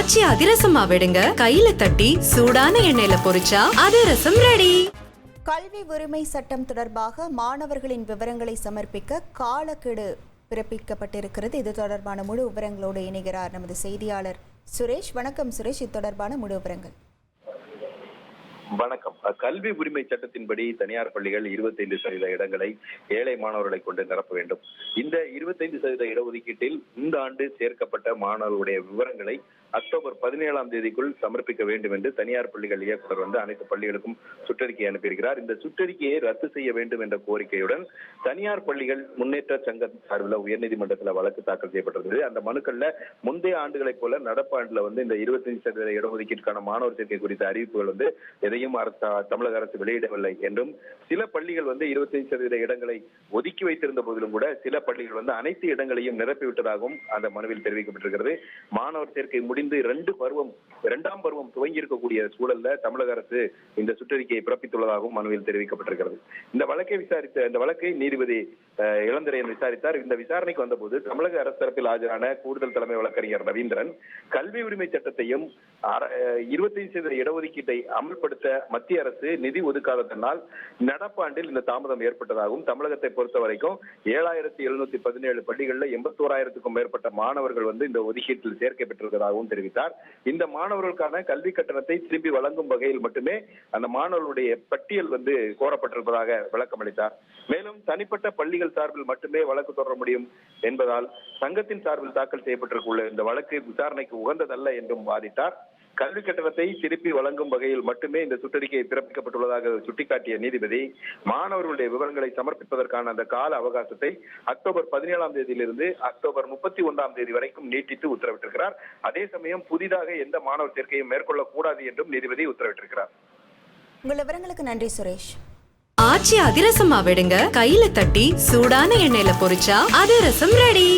ஆச்சி அதிரசமா விடுங்க, கையில தட்டி சூடான எண்ணெயில பொரிச்சா அதிரசம் ரெடி. கல்வி உரிமை சட்டம் தொடர்பாக மாணவர்களின் விவரங்களை சமர்ப்பிக்க காலக்கெடு பிறப்பிக்கப்பட்டிருக்கிறது. இது தொடர்பான முழு விவரங்களோடு இணைகிறார் நமது செய்தியாளர் சுரேஷ். வணக்கம் சுரேஷ், இது தொடர்பான முழு விவரங்கள். வணக்கம். கல்வி உரிமை சட்டத்தின்படி தனியார் பள்ளிகள் 25% இடங்களை ஏழை மாணவர்களை கொண்டு நிரப்ப வேண்டும். இந்த 25% இடஒதுக்கீட்டில் இந்த ஆண்டு சேர்க்கப்பட்ட மாணவர்களுடைய விவரங்களை அக்டோபர் 17ஆம் தேதிக்குள் சமர்ப்பிக்க வேண்டும் என்று தனியார் பள்ளிகள் இயக்குநர் அனைத்து பள்ளிகளுக்கும் சுற்றறிக்கை அனுப்பியிருக்கிறார். இந்த சுற்றறிக்கையை ரத்து செய்ய வேண்டும் என்ற கோரிக்கையுடன் தனியார் பள்ளிகள் முன்னேற்ற சங்க சார்பில் உயர்நீதிமன்றத்தில் வழக்கு தாக்கல் செய்யப்பட்டிருந்தது. அந்த மனுக்கள்ல முந்தைய ஆண்டுகளைப் போல நடப்பாண்டுல இந்த 25% இடஒதுக்கீட்டுக்கான மாணவர் சேர்க்கை குறித்த அறிவிப்புகள் எதையும் தமிழக அரசு வெளியிடவில்லை என்றும், சில பள்ளிகள் 25% இடங்களை ஒதுக்கி வைத்திருந்த போதிலும் கூட சில பள்ளிகள் அனைத்து இடங்களையும் நிரப்பிவிட்டதாகவும் அந்த மனுவில் தெரிவிக்கப்பட்டிருக்கிறது. மாணவர் சேர்க்கை முடிந்து இரண்டாம் பருவம் துவங்கி இருக்கக்கூடிய சூழல்ல தமிழக அரசு இந்த சுற்றறிக்கையை பிறப்பித்துள்ளதாகவும் மனுவில் தெரிவிக்கப்பட்டிருக்கிறது. இந்த வழக்கை நீதிபதி இளந்திரையன் விசாரித்தார். இந்த விசாரணைக்கு வந்தபோது தமிழக அரசு தரப்பில் ஆஜரான கூடுதல் தலைமை வழக்கறிஞர் ரவீந்திரன், கல்வி உரிமை சட்டத்தையும் 25% இடஒதுக்கீட்டை அமல்படுத்த மத்திய அரசு நிதி ஒதுக்காததனால் நடப்பாண்டில் இந்த தாமதம் ஏற்பட்டதாகவும், தமிழகத்தை பொறுத்த வரைக்கும் 7717 பள்ளிகளில் 81,000க்கும் மேற்பட்ட மாணவர்கள் இந்த ஒதுக்கீட்டில் சேர்க்கை பெற்றிருப்பதாகவும் தெரிவித்தார். இந்த மாணவர்களுக்கான கல்வி கட்டணத்தை திரும்பி வழங்கும் வகையில் மட்டுமே அந்த மாணவர்களுடைய பட்டியல் கோரப்பட்டிருப்பதாக விளக்கம் அளித்தார். மேலும் தனிப்பட்ட பள்ளிகள் சார்பில் மட்டுமே வழக்கு தொடர முடியும் என்பதால் சங்கத்தின் சார்பில் தாக்கல் செய்யப்பட்டிருக்குள்ள இந்த வழக்கு விசாரணைக்கு உகந்ததல்ல என்றும் வாதிட்டார். கல்வி கட்டணத்தை திருப்பி வழங்கும் வகையில் மட்டுமே இந்த சுற்றறிக்கை பிறப்பிக்கப்பட்டுள்ளதாக சுட்டிக்காட்டிய நீதிபதி, மாணவர்களுடைய விவரங்களை சமர்ப்பிப்பதற்கான அந்த கால அவகாசத்தை அக்டோபர் 17ஆம் தேதியிலிருந்து அக்டோபர் 31ஆம் தேதி வரைக்கும் நீட்டித்து உத்தரவிட்டிருக்கிறார். அதே சமயம் புதிதாக எந்த மாணவர் சேர்க்கையும் மேற்கொள்ளக்கூடாது என்றும் நீதிபதி உத்தரவிட்டிருக்கிறார். உங்கள் விவரங்களுக்கு நன்றி சுரேஷ். ஆச்சி அதிரசமா விடுங்க, கையில தட்டி சூடான எண்ணெயில பொரிச்சா அதிரசம் ரெடி.